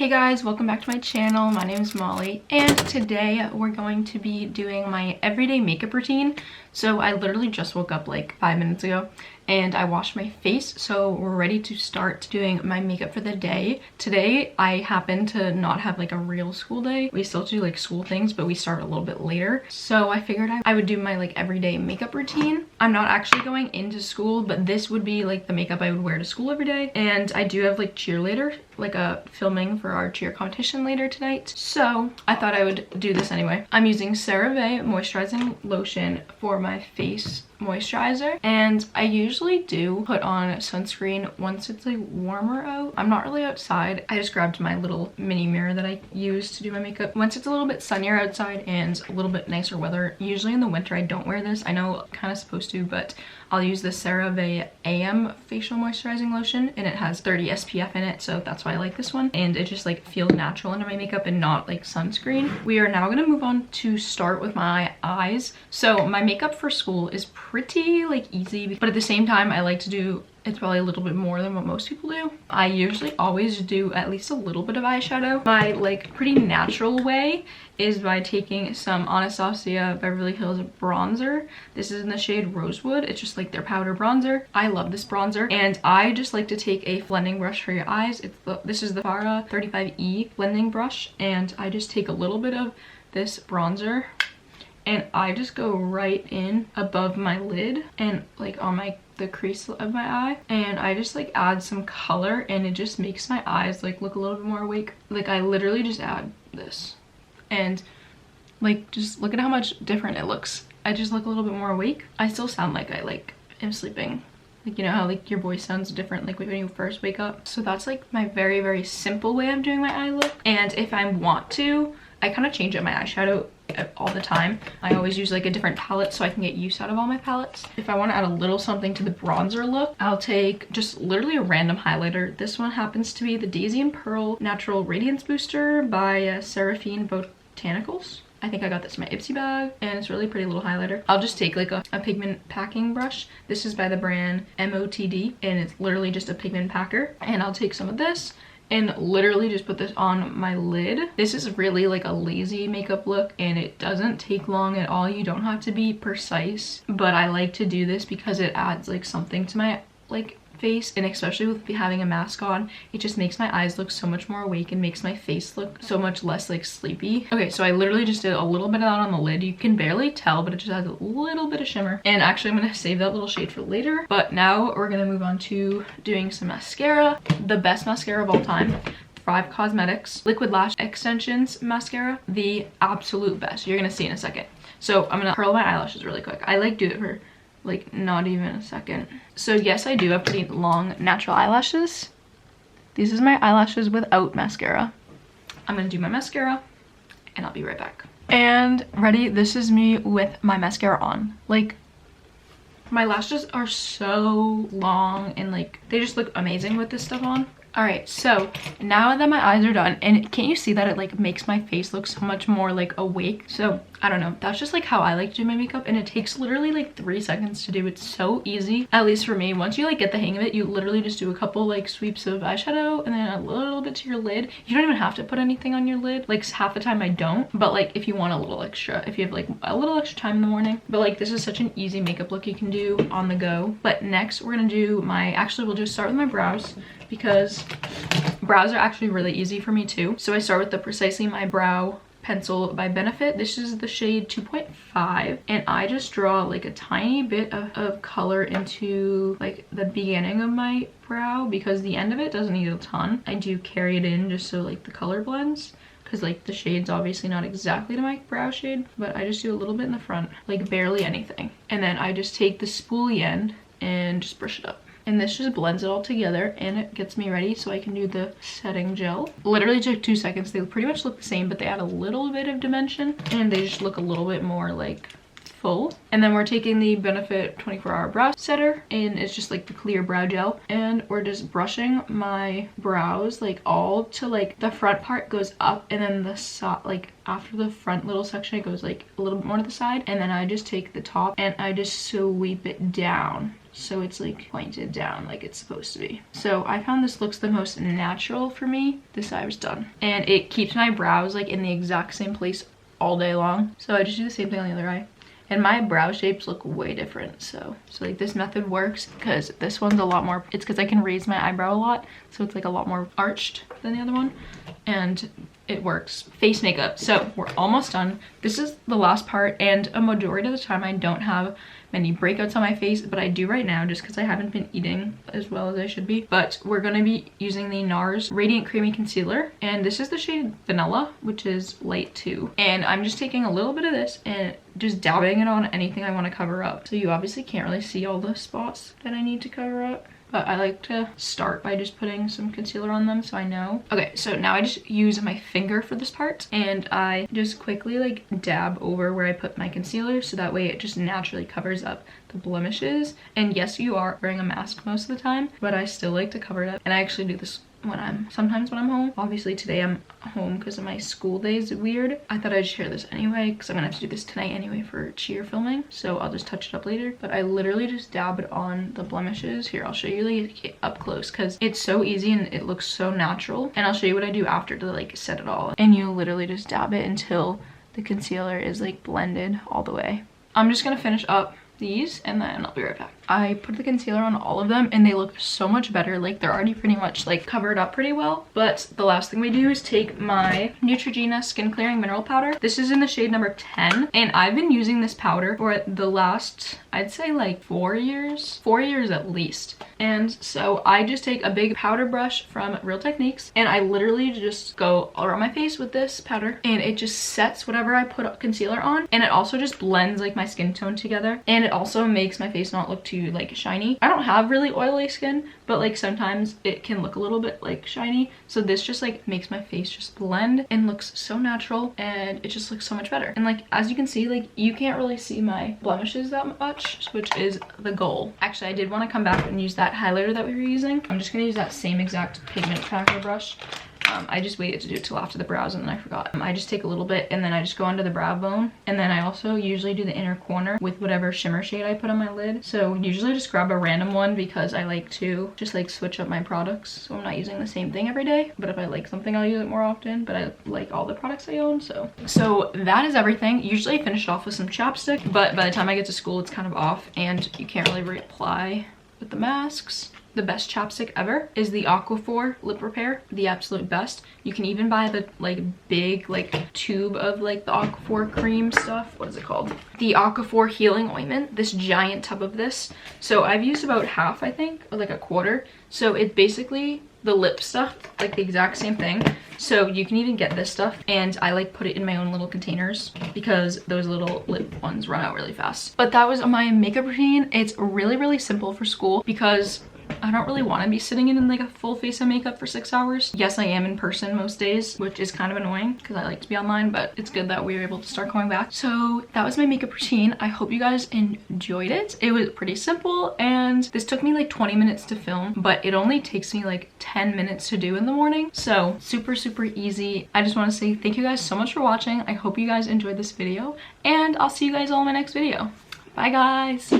Hey guys, welcome back to my channel. My name is Molly and today we're going to be doing my everyday makeup routine. So I literally just woke up like 5 minutes ago and I washed my face, so we're ready to start doing my makeup for the day. Today I happen to not have like a real school day. We still do like school things, but we start a little bit later. So I figured I would do my like everyday makeup routine. I'm not actually going into school, but this would be like the makeup I would wear to school every day. And I do have like cheerleader, like a filming for our cheer competition later tonight. So I thought I would do this anyway. I'm using CeraVe moisturizing lotion for my face moisturizer, and I usually do put on sunscreen once it's like warmer out. I'm not really outside. I just grabbed my little mini mirror that I use to do my makeup. Once it's a little bit sunnier outside and a little bit nicer weather, usually in the winter I don't wear this. I know I'm kind of supposed to, but I'll use the CeraVe AM facial moisturizing lotion, and it has 30 SPF in it, so that's why I like this one. And it just like feels natural under my makeup and not like sunscreen. We are now gonna move on to start with my eyes. So my makeup for school is pretty like easy, but at the same time I like to do, it's probably a little bit more than what most people do. I usually always do at least a little bit of eyeshadow. My like pretty natural way is by taking some Anastasia Beverly Hills bronzer. This is in the shade Rosewood. It's just like their powder bronzer. I love this bronzer, and I just like to take a blending brush for your eyes. This is the Farah 35E blending brush, and I just take a little bit of this bronzer and I just go right in above my lid and like on the crease of my eye, and I just like add some color, and it just makes my eyes like look a little bit more awake. Like I literally just add this and like just look at how much different it looks. I just look a little bit more awake. I still sound like I like am sleeping. Like, you know how like your voice sounds different like when you first wake up. So that's like my very simple way of doing my eye look. And if I want to, I kind of change up my eyeshadow all the time. I always use like a different palette so I can get use out of all my palettes. If I want to add a little something to the bronzer look, I'll take just literally a random highlighter. This one happens to be the Daisy and Pearl Natural Radiance Booster by Seraphine Botanicals. I think I got this in my Ipsy bag, and it's a really pretty little highlighter. I'll just take like a pigment packing brush. This is by the brand MOTD, and it's literally just a pigment packer. And I'll take some of this and literally just put this on my lid. This is really like a lazy makeup look, and it doesn't take long at all. You don't have to be precise, but I like to do this because it adds like something to my like face, and especially with having a mask on, it just makes my eyes look so much more awake and makes my face look so much less like sleepy. Okay, so I literally just did a little bit of that on the lid. You can barely tell, but it just adds a little bit of shimmer. And actually I'm gonna save that little shade for later. But now we're gonna move on to doing some mascara. The best mascara of all time, Five Cosmetics Liquid Lash Extensions mascara. The absolute best. You're gonna see in a second. So I'm gonna curl my eyelashes really quick. I like do it for like not even a second. So yes, I do have pretty long natural eyelashes. These is my eyelashes without mascara. I'm gonna do my mascara and I'll be right back. And ready, this is me with my mascara on. Like, my lashes are so long and like they just look amazing with this stuff on. All right, so now that my eyes are done, and can't you see that it like makes my face look so much more like awake? So I don't know, that's just like how I like to do my makeup, and it takes literally like 3 seconds to do. It's so easy, at least for me. Once you like get the hang of it, you literally just do a couple like sweeps of eyeshadow and then a little bit to your lid. You don't even have to put anything on your lid. Like half the time I don't, but like if you want a little extra, if you have like a little extra time in the morning. But like this is such an easy makeup look you can do on the go. But next we're gonna do we'll just start with my brows, because brows are actually really easy for me too. So I start with the Precisely My Brow pencil by Benefit. This is the shade 2.5, and I just draw like a tiny bit of color into like the beginning of my brow, because the end of it doesn't need a ton. I do carry it in just so like the color blends, because like the shade's obviously not exactly to my brow shade, but I just do a little bit in the front, like barely anything. And then I just take the spoolie end and just brush it up. And this just blends it all together, and it gets me ready so I can do the setting gel. Literally took 2 seconds. They pretty much look the same, but they add a little bit of dimension, and they just look a little bit more like full. And then we're taking the Benefit 24-hour brow setter, and it's just like the clear brow gel, and we're just brushing my brows like all to like the front part goes up, and then the side, like after the front little section, it goes like a little bit more to the side, and then I just take the top and I just sweep it down. so it's like pointed down like it's supposed to be. So I found this looks the most natural for me. This eye was done, and it keeps my brows like in the exact same place all day long. So I just do the same thing on the other eye, and my brow shapes look way different. So like this method works because this one's a lot more, it's because I can raise my eyebrow a lot, so it's like a lot more arched than the other one, and it works. Face makeup, so we're almost done. This is the last part, and a majority of the time I don't have many breakouts on my face, but I do right now just because I haven't been eating as well as I should be. But we're gonna be using the NARS Radiant Creamy Concealer, and this is the shade Vanilla, which is light 2. And I'm just taking a little bit of this and just dabbing it on anything I want to cover up. So you obviously can't really see all the spots that I need to cover up, but I like to start by just putting some concealer on them so I know. Okay, so now I just use my finger for this part, and I just quickly like dab over where I put my concealer, so that way it just naturally covers up the blemishes. And yes, you are wearing a mask most of the time, but I still like to cover it up. And I actually do this sometimes when I'm home. Obviously today I'm home because of my school days. Weird. I thought I'd share this anyway because I'm gonna have to do this tonight anyway for cheer filming, so I'll just touch it up later. But I literally just dab it on the blemishes. Here, I'll show you like up close because it's so easy and it looks so natural. And I'll show you what I do after to like set it all. And you literally just dab it until the concealer is like blended all the way. I'm just gonna finish up these and then I'll be right back. I put the concealer on all of them and they look so much better. Like they're already pretty much like covered up pretty well. But the last thing we do is take my Neutrogena Skin Clearing Mineral Powder. This is in the shade number 10, and I've been using this powder for the last, I'd say like 4 years. 4 years at least. And so I just take a big powder brush from Real Techniques and I literally just go all around my face with this powder, and it just sets whatever I put concealer on, and it also just blends like my skin tone together, and it also makes my face not look too like shiny. I don't have really oily skin, but like sometimes it can look a little bit like shiny, so this just like makes my face just blend and looks so natural, and it just looks so much better. And like as you can see, like you can't really see my blemishes that much, which is the goal. Actually, I did want to come back and use that highlighter that we were using. I'm just gonna use that same exact pigment packer brush. I just waited to do it till after the brows and then I forgot. I just take a little bit and then I just go under the brow bone, and then I also usually do the inner corner with whatever shimmer shade I put on my lid. So usually just grab a random one because I like to just like switch up my products, so I'm not using the same thing every day. But if I like something, I'll use it more often, but I like all the products I own. So that is everything. Usually I finish it off with some chapstick, but by the time I get to school it's kind of off and you can't really reapply with the masks. The best chapstick ever is the Aquaphor Lip Repair, the absolute best. You can even buy the like big like tube of like the Aquaphor cream stuff. What is it called? The Aquaphor Healing Ointment, this giant tub of this. So I've used about half, I think, or like a quarter. So it's basically the lip stuff, like the exact same thing. So you can even get this stuff, and I like put it in my own little containers because those little lip ones run out really fast. But that was my makeup routine. It's really simple for school because I don't really want to be sitting in like a full face of makeup for 6 hours. Yes, I am in person most days, which is kind of annoying because I like to be online, but it's good that we were able to start going back. So that was my makeup routine. I hope you guys enjoyed it. It was pretty simple, and this took me like 20 minutes to film, but it only takes me like 10 minutes to do in the morning. So super easy. I just want to say thank you guys so much for watching. I hope you guys enjoyed this video, and I'll see you guys all in my next video. Bye guys.